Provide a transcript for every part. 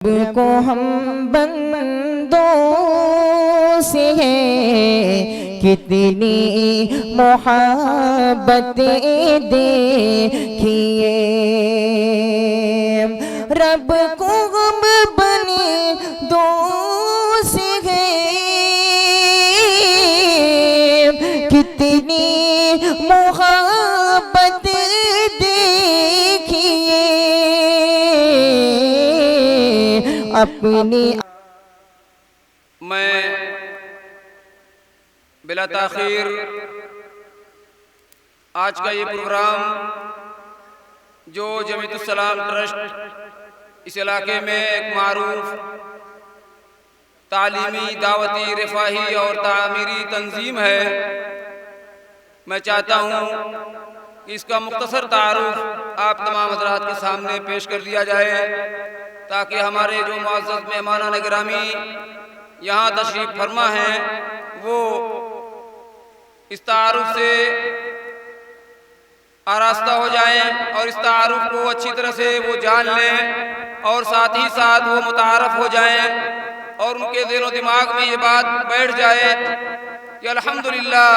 को हम बंदों से है कितनी मोहब्बतें देखिए, रब को हम बने दो से है कितनी मोहब्बतें देखिए अपनी। मैं बिला ताखीर आज का ये प्रोग्राम जो जमीयतुस्सलाम ट्रस्ट इस इलाके में एक मारूफ तालीमी, दावती, रिफाही और तामीरी तंजीम है, मैं चाहता हूँ कि इसका मुख्तसर तारुफ आप तमाम हज़रात के सामने पेश कर दिया जाए ताकि हमारे जो मुअज़्ज़ज़ मेहमानान गिरामी यहाँ तशरीफ़ फरमा हैं वो इस तारुफ से आरास्ता हो जाएं और इस तारुफ को अच्छी तरह से वो जान लें और साथ ही साथ वो मुतारफ़ हो जाएं और उनके दिलो दिमाग में ये बात बैठ जाए कि अल्हम्दुलिल्लाह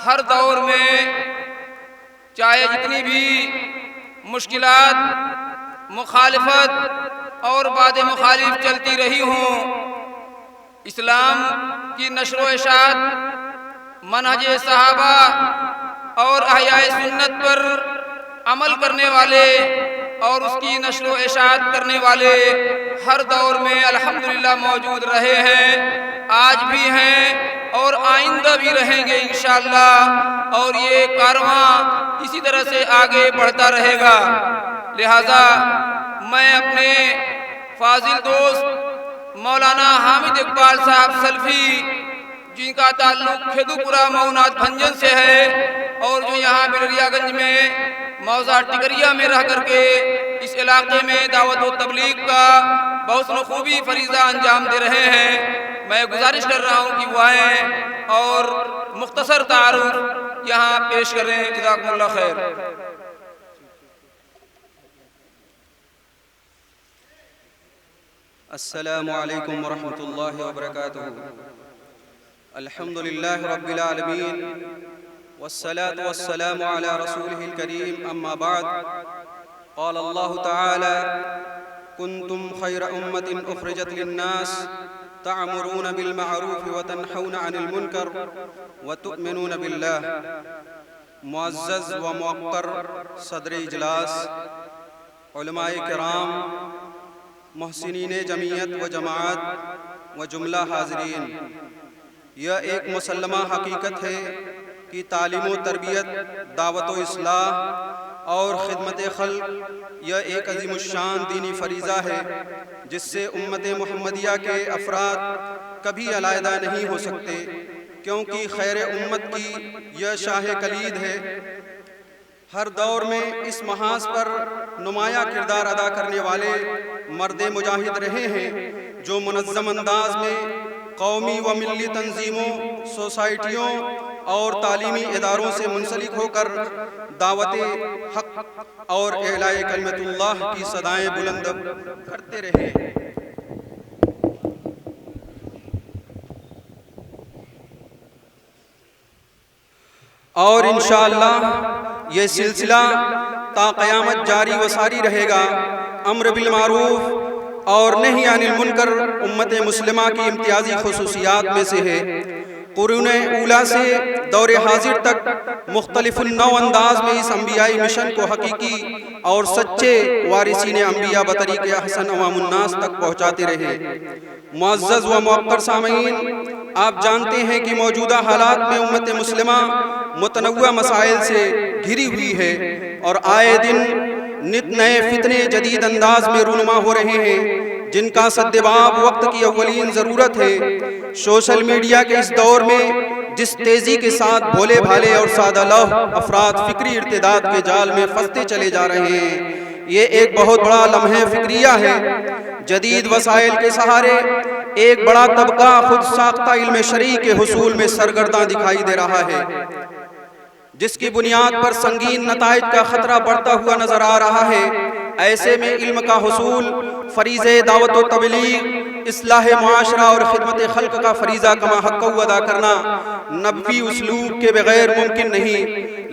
हर दौर में चाहे जितनी भी मुश्किलात, मुखालिफत और बाद मुखालिफ चलती रही हों, इस्लाम की नशर व इशाअत, मनहज सहाबा और अहयाए सुन्नत पर अमल करने वाले और उसकी नशर व इशाअत करने वाले हर दौर में अल्हम्दुलिल्लाह मौजूद रहे हैं, आज भी हैं और आइंदा भी रहेंगे इंशाअल्लाह, और ये कारवां इसी तरह से आगे बढ़ता रहेगा। लिहाजा मैं अपने फाजिल दोस्त मौलाना हामिद इकबाल साहब सल्फी, जिनका ताल्लुक खेदूपुरा मऊनाथ भंजन से है और जो यहाँ बिलरियागंज में मौजा टिकरिया में रह करके इस इलाके में दावत व तबलीग का बहुत खूबी फरीज़ा अंजाम दे रहे हैं, मैं गुजारिश कर रहा हूँ कि वो आएँ और मुख्तसर तारुफ यहाँ पेश करें। जज़ाकुमुल्लाह खैर। अस्सलामु अलैकुम वरहमतुल्लाहि वबरकातुहू। अल्हम्दुलिल्लाहि रब्बिल आलमीन वस्सलातु वस्सलामु अला रसूलिहिल करीम, अम्मा बाद। क़ाल अल्लाहु तआला कुन्तुम खैरा उम्मतिन उख़रिजत लिन्नास तअमुरूना बिल मअरूफ़ व तनहौना अनिल मुनकर व तु'मिनूना बिल्लाह। मुअज़्ज़ज़ व मुअक्कर सदर इजलास, उलमाए किराम, मोहसिनीने जमीयत व जमात व जुमला हाज़रीन, यह एक मुसल्लमा हकीकत है कि तालीम व तरबियत, दावत व इस्लाह और खिदमत खल्क़ यह एक अज़ीमुश्शान दीनी फ़रीज़ा है जिससे उम्मत मुहम्मदिया के अफराद कभी अलहदा नहीं हो सकते, क्योंकि खैर उम्मत की यह शाह कलीद है। हर दौर में इस महाज पर नुमाया किरदार अदा करने वाले मर्द मुजाहिद रहे हैं जो मुनज़्ज़म अंदाज में कौमी व मिल्ली तंजीमों, सोसाइटियों और तालीमी इदारों से मुंसलिक होकर दावत हक़ और इलाए कलमतुल्लाह की सदाएं बुलंद करते रहे। और इंशाअल्लाह ये सिलसिला ता क़यामत जारी व सारी रहेगा। अम्र बिल मारूफ और नही अनिल मुनकर उम्मत मुस्लिमा की इम्तियाजी खुसूसियात में से है। कुरून ऊला से दौर हाजिर तक मुख्तलिफ नौ अंदाज में इस अंबियाई मिशन को हकीकी और सच्चे वारिसीन अंबिया बतरीक़े अहसन अवामुन्नास तक पहुँचाते रहे। मुअज़्ज़ज़ व मुअक्कर सामीन, आप जानते हैं कि मौजूदा हालात में उम्मत मुस्लिमा मुतनव्वा मसाइल से घिरी हुई है और आए दिन नित नए फितने जदीद अंदाज में रूनुमा हो रहे हैं, जिनका सद्जवाब वक्त की अव्वलीन ज़रूरत है। सोशल मीडिया के इस दौर में जिस तेज़ी के साथ भोले भाले और सादा लौह अफराद फ़िक्री इर्तिदाद के जाल में फंसते चले जा रहे हैं, ये एक बहुत बड़ा लम्हे फ़िक्रिया है। जदीद वसाइल के सहारे एक बड़ा तबका खुद साख्ता इल्म शरई के हुसूल में सरगर्दा दिखाई दे रहा है, जिसकी बुनियाद पर संगीन नताइज का खतरा बढ़ता हुआ नजर आ रहा है। ऐसे में इल्म का हुसूल, फरीज़े दावत व तबलीग, इस्लाह मुआशरा और खिदमत खल्क का फरीज़ा कमा हक़्क़हू अदा करना नबवी उसलूब के बगैर मुमकिन नहीं।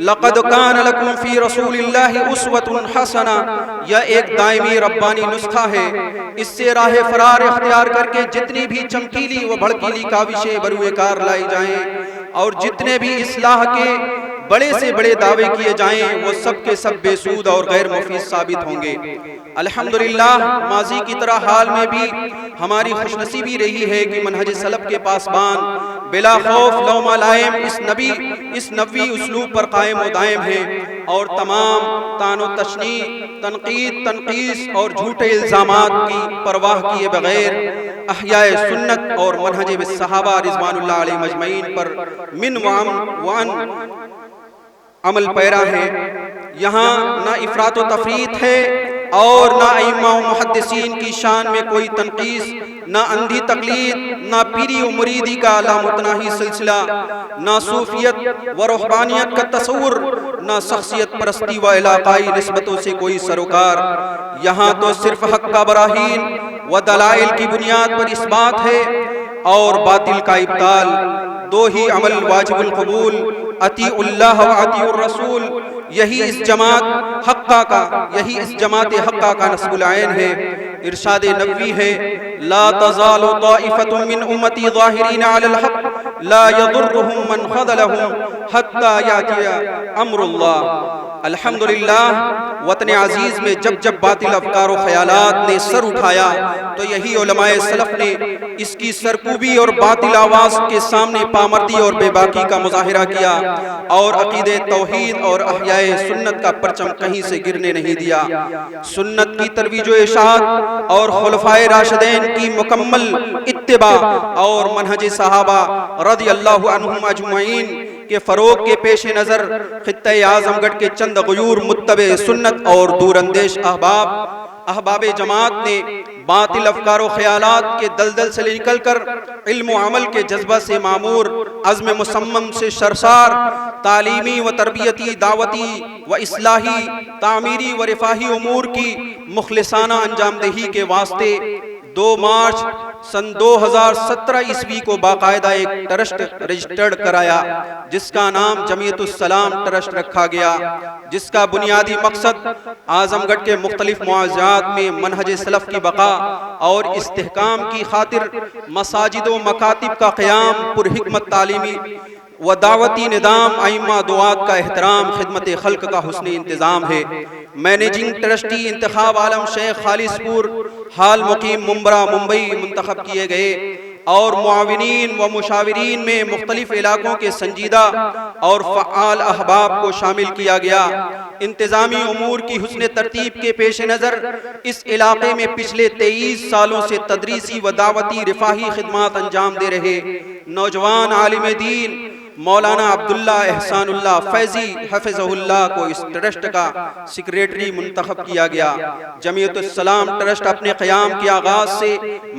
लक़द कान लकुम फ़ी रसूलिल्लाहि उस्वतुन हसना, यह एक दायमी रब्बानी नुस्खा है। इससे राह फरार इख्तियार करके जितनी भी चमकीली व भड़कीली काविशें बरूए कार लाई जाएं और जितने भी इस्लाह के बड़े से बड़े दावे किए जाएं, वो सब के सब बेसूद और गैर मुफीद साबित होंगे। अल्हम्दुलिल्लाह, माजी की तरह हाल में भी हमारी खुशनसीबी रही है कि मनहज सलफ के पासबान बिला खौफ लौमा लाइम इस नबवी उसलूब पर कायम व दायम है और तमाम तानो तशनी, तनकीद, तनकीस और झूठे इल्ज़ामात की परवाह किए बगैर अहयाए सुन्नत और मनहज सहाबा रिज़वानुल्लाह अलैहिम अजमईन पर मिन व अन अमल पैरा है। यहाँ ना इफ़रात व तफरीत है और ना अइम्मा व मुहद्दिसीन की शान में कोई तनकीस, ना अंधी तकलीद, ना पीरी व मुरीदी का लामुतनाही सिलसिला, ना सूफियत व रूहानियत का तस्वुर, ना शख्सियत परस्ती व इलाकाई निस्बतों से कोई सरोकार। यहाँ तो सिर्फ हक़ का बराहीन व दलाइल की बुनियाद पर इस बात है और बातिल का इब्ताल। दो ही अमल वाजिबुल कबूल, अतीउल्लाह व अतीउर रसूल, यही इस जमात हक्का का नस्बुल ऐन है। इरशाद नबवी है, ला तज़ालु ताइफतुम मिन उम्मती ज़ाहिरीन अलल हक़ ला यदुर्रुहुम मन ख़ज़लहुम हत्ता यातिया अम्रुल्लाह। अल्हम्दुलिल्लाह, वतन अजीज़ में जब जब बातिल अफ़कार व ख़यालात ने सर उठाया तो यही उलमाए सलफ़ ने इसकी सरकूबी और बातिल आवाज़ के सामने पामर्दी और बेबाकी का मुज़ाहिरा किया और अक़ीदे तौहीद और अहयाए सुन्नत का परचम कहीं से गिरने नहीं दिया। सुन्नत की तरवीज व इशाअत और खुलफ़ाए राशिदैन की मुकम्मल इत्तिबा और मनहज सहाबा रज़ियल्लाहु अन्हुम अजमईन के फ़रोग़ के पेश नज़र खित्ते आज़मगढ़ के चंद ग़यूर मुत्तबे सुन्नत और दूरंदेश अहबाब जमात ने बातिल अफ़कार व ख़यालात के दलदल से निकल कर इल्म व अमल के जज्बा से मामूर, अज़्म मुसम्मम से शरसार, तालीमी व तरबियती, दावती व इस्लाही, तामीरी व रिफ़ाही उमूर की मुखलिसाना अंजामदही के वास्ते 2 मार्च सन 2017 ईस्वी को बाकायदा एक ट्रस्ट रजिस्टर्ड कराया जिसका नाम जमीयतुस्सलाम ट्रस्ट रखा गया, जिसका बुनियादी मकसद आज़मगढ़ के मुख्तलिफ मुआज़ात में मनहज सलफ़ की बका और इस्तेहकाम की खातिर मसाजिद व मकातिब का क़याम, पुरहिकमत तालीमी व दावती निज़ाम, अइम्मा दुआत का एहतराम, खिदमत खल्क का हुस्न इंतज़ाम है। मैनेजिंग ट्रस्टी इंतखाब आलम शेख खालिसपुर हाल मुकीम मुंब्रा मुंबई मुंतखब किए गए और मुआविनीन व मुशाविरीन में मुख्तलिफ इलाकों के संजीदा और फ़आल अहबाब को शामिल किया गया। इंतज़ामी उमूर की हुस्न तरतीब के पेश नज़र इस इलाके में पिछले 23 सालों से तदरीसी व दावती रिफ़ाही खिदमात अंजाम दे रहे नौजवान आलिम दीन मौलाना अब्दुल्ला एहसानुल्लाह फैज़ी हफ़िज़हुल्लाह को इस ट्रस्ट का सेक्रेटरी मुंतखब किया गया। जमीयतुस्सलाम ट्रस्ट अपने क़याम के आगाज़ से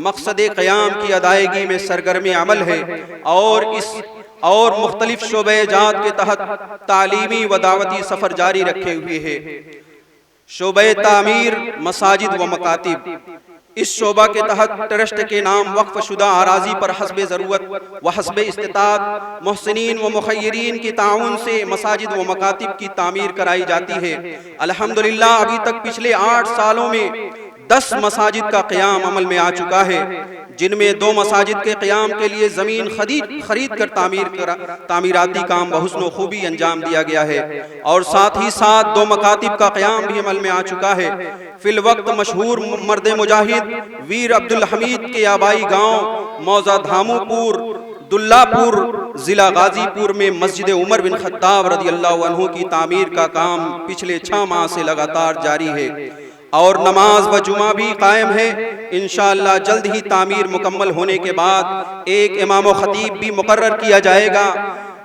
मकसद क़याम की अदायगी में सरगर्म अमल है और मुख्तलिफ शोबे जात के तहत तालीमी व दावती सफ़र जारी रखे हुए है। शोबे तामीर, मसाजिद व मकातिब, इस शोबा के तहत ट्रस्ट के नाम वक्फ शुदा अराजी पर हस्बे ज़रूरत व हस्बे इस्तिताअत मोहसिनीन व मुखय्यरीन की ताउन से मसाजिद व मकातिब की तामीर कराई जाती है। अल्हम्दुलिल्लाह, अभी तक पिछले 8 सालों में 10 मसाजिद का क़याम अमल में आ चुका है, जिनमें 2 मसाजिद के क़याम के लिए ज़मीन खरीद कर तामीराती काम बहुस्न खूबी अंजाम दिया गया है और साथ ही साथ 2 मकातिब का क़याम भी अमल में आ चुका है। फिल वक्त मशहूर मर्द मुजाहिद वीर अब्दुल हमीद के आबाई गांव मौजा धामूपुर दुल्लापुर ज़िला गाजीपुर में मस्जिद उमर बिन खत्ताब रज़ियल्लाहु अन्हु की तामीर का काम पिछले 6 माह से लगातार जारी है और नमाज व जुमा भी कायम है। इंशाअल्लाह जल्द ही तामीर मुकम्मल होने के बाद एक इमाम व खतीब भी मुकर्रर किया जाएगा,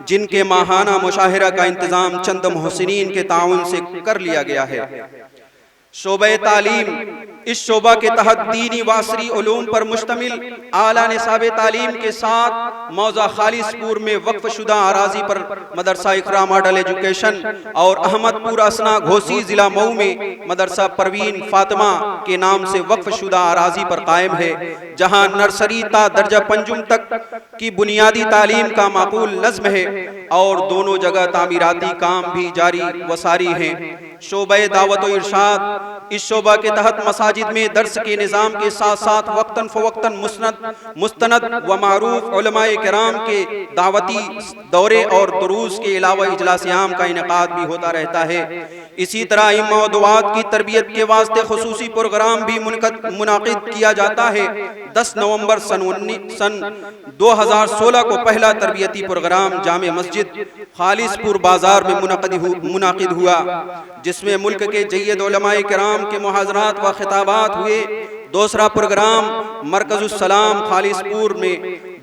जिनके माहाना मुशाहिरा का इंतज़ाम चंद मोहसिनीन के ताउन से कर लिया गया है। शोबे तालीम इस शोबा के तहत दीनी वासरी उलूम पर मुश्तमिल आला निसाब तालीम के साथ मौजा खालिसपुर में वक्फ शुदा अराजी पर मदरसा इकरा मॉडल एजुकेशन और अहमदपुर असना घोसी जिला मऊ में मदरसा परवीन फातिमा के नाम से वक्फ शुदा अराजी पर कायम है, जहां नर्सरी ता दर्जा पंजुम तक की बुनियादी तालीम का माकूल नज़्म है और दोनों जगह तामीराती काम भी जारी व सारी हैं। शोबे दावत व इरशाद, इस शोबा के तहत मसाजिद में दर्स के निज़ाम के साथ साथ वक्तन फ़वक्तन मुस्तनद व मारूफ उलमाए किराम के दावती दौरे और दुरूस के अलावा इजलास आम का इनेकाद भी होता रहता है। इसी तरह इमाम व दुआत की तरबियत के वास्ते खुसूसी प्रोग्राम भी मुनाकिद किया जाता है। 10 नवंबर सन 2016 को पहला तरबियती प्रोग्राम जामे मस्जिद खालिसपुर बाजार में मुनाकिद हुआ, जिसमें मुल्क के जय्यद उलमाए किराम के मुहाज़रात व खिताबात हुए। दूसरा प्रोग्राम मरकज़ुस्सलाम खालिसपुर में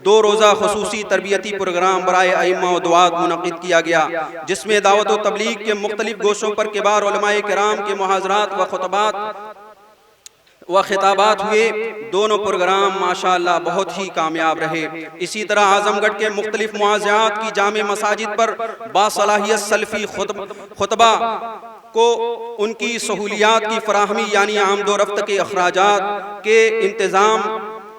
2 रोज़ा खुसूसी तरबियती प्रोग्राम बराए अइम्मा व दुआत मुनक़िद किया गया, जिसमें दावत व तबलीग के मुख्तलिफ गोशों पर किबार उलमाए किराम के मुहाज़रात व खिताबात हुए। दोनों प्रोग्राम माशाअल्लाह बहुत ही कामयाब रहे। इसी तरह आजमगढ़ के मुख्तलिफ मुआज़ात की जामे मसाजिद पर बासलाहियत सल्फ़ी खुतबा को उनकी सहूलियात की फराहमी यानी आमदो रफ्त के अखराजात के इंतज़ाम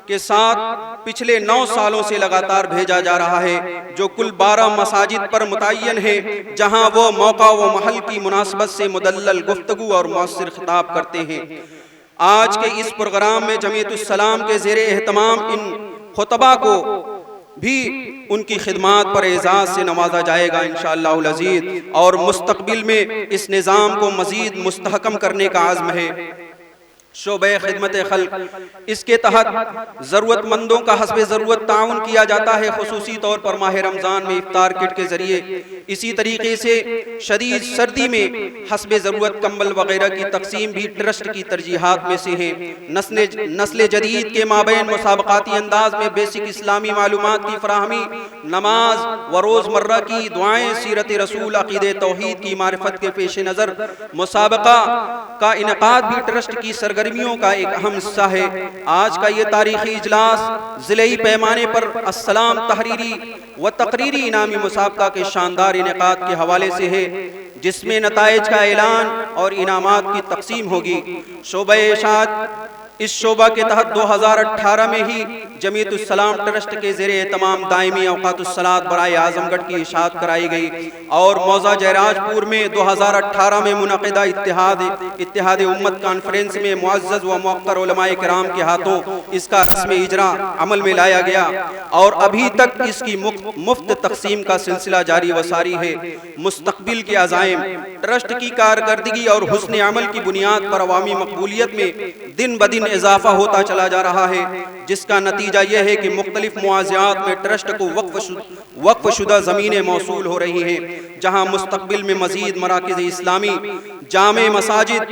के साथ पिछले 9 सालों से लगातार भेजा जा रहा है, जो कुल 12 मसाजिद पर मुतय्यन है, जहां वो मौका व महल की मुनासबत से मुदल्लल गुफ्तगू और मौसर खिताब करते हैं। आज के इस प्रोग्राम में जमीयतुस्सलाम के ज़ेरे एहतमाम इन खुतबा को भी उनकी खिदमात पर एजाज़ से नवाजा जाएगा इंशाअल्लाहुल अज़ीज़, और मुस्तक़बिल में इस निज़ाम को मज़ीद मुस्तहकम करने का आज़्म है। शोबे खिदमत खल्क, इसके तहत ज़रूरतमंदों का हस्बे ज़रूरत ताउन किया जाता है, खुसूसी तौर पर माह रमज़ान में इफ्तार किट के ज़रिए। इसी तरीके से शदीद सर्दी में हस्बे ज़रूरत कंबल वगैरह की तकसीम भी ट्रस्ट की तरजीहात में से है। नस्ल जदीद के माबैन मुसाबकाती अंदाज में बेसिक इस्लामी मालूमात की फराहमी, नमाज व रोज़मर्रा की दुआएँ, सीरत रसूल, अक़ीदे तौहीद की मारिफत के पेश नज़र मुसाबका का इनेकाद भी ट्रस्ट की सरगर्मियों का एक अहम हिस्सा है। आज का ये तारीखी इजलास ज़िलई पैमाने पर अस्सलाम तहरीरी व तकरीरी इनामी मुसाबका के शानदार इनेकाद के हवाले से है, जिसमें नताइज का ऐलान और इनामात की तकसीम होगी। शोबे इरशाद, इस शोबा के तहत 2018 में ही जमीयतुस्सलाम ट्रस्ट के ज़ेरे तमाम दायमी औक़ातुस्सलात बराए आज़मगढ़ की इशाअत कराई गई और मौज़ा जयराजपुर में 2018 में मुनक़िदा इत्तिहाद उम्मत कॉन्फ्रेंस में मुअज़्ज़ज़ व मुअक्कर उलमाए किराम के हाथों इसका रस्म इजरा अमल में लाया गया और अभी तक इसकी मुफ्त तकसीम का सिलसिला जारी व सारी है। मुस्तक़बिल के अज़ाइम, ट्रस्ट की कारकर्दगी और हुस्न अमल की बुनियाद पर अवामी मकबूलियत में दिन ब दिन इजाफा होता चला जा रहा है, जिसका नतीजा यह है कि मुख्तलिफ मुआज़ात में ट्रस्ट को वक्फ शुदा ज़मीनें मौसूल हो रही हैं, जहाँ मुस्तक़बिल में मज़ीद मराकिज़ इस्लामी, जामे मसाजिद,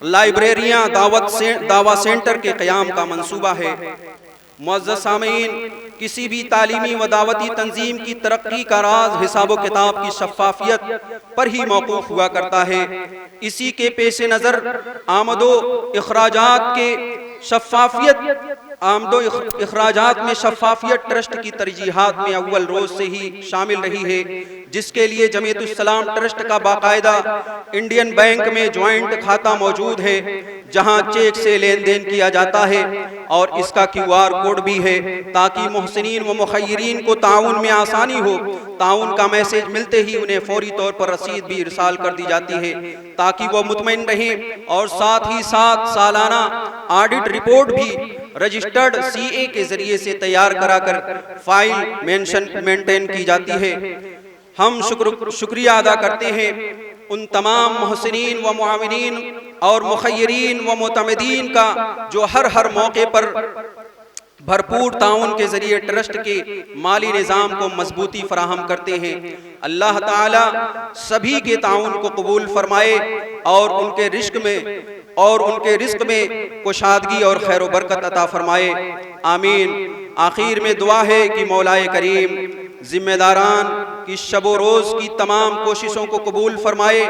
लाइब्रेरियाँ, दावा सेंटर के क़याम का मंसूबा है। मुअज़्ज़ज़ सामीन, किसी भी तालीमी व दावती तंजीम की तरक्की का राज हिसाब व किताब की शफ़ाफ़ियत पर ही मौक़ूफ़ हुआ करता है। इसी के पेश नज़र आमदो इखराजात में शफ़ाफ़ियत ट्रस्ट की तरजीहात में अव्वल रोज़ से ही शामिल रही है, जिसके लिए जमीयतुस्सलाम ट्रस्ट का बाकायदा इंडियन बैंक में ज्वाइंट खाता मौजूद है, जहां चेक से लेन देन किया जाता है और इसका QR कोड भी है, ताकि मुहसिनीन व मुखय्यरीन को ताउन में आसानी हो। ताउन का मैसेज मिलते ही उन्हें फौरी तौर पर रसीद भी इरसाल कर दी जाती है, ताकि वो मुतमईन रहें, और साथ ही साथ सालाना ऑडिट रिपोर्ट भी रजिस्टर्ड CA के जरिए से तैयार कराकर फाइल मेंटेन की जाती है। हम शुक्रिया अदा करते हैं उन तमाम मुहसिनीन व मुआविनीन और मुखय्यरीन व मुतमदीन का जो हर मौके पर भरपूर ताउन के जरिए ट्रस्ट के माली निज़ाम को मजबूती फराहम करते हैं। अल्लाह ताला सभी के ताउन को कबूल फरमाए और उनके रिस्क में कुशादगी और खैर व बरकत अता फरमाए, आमीन। आखिर में दुआ है कि मौलाए करीम जिम्मेदारान की शब व रोज़ की तमाम कोशिशों को कबूल फरमाए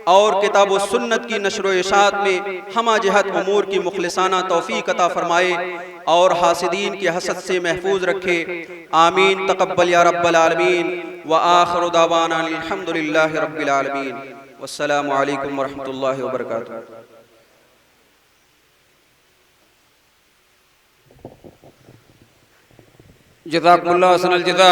और किताब व सुन्नत की नशर व इशाअत में हमा जहत उमूर की मुखलिसाना तौफीक अता फरमाए और हासिदीन की हसद से महफूज रखे। आमीन तक़ब्बल या रब्बल आलमीन व आखिरु दावाना अल्हम्दुलिल्लाहि रब्बिल आलमीन। वस्सलामु अलैकुम व रहमतुल्लाहि व बरकातुहू। जज़ाकुमुल्लाहु हसनल जज़ा।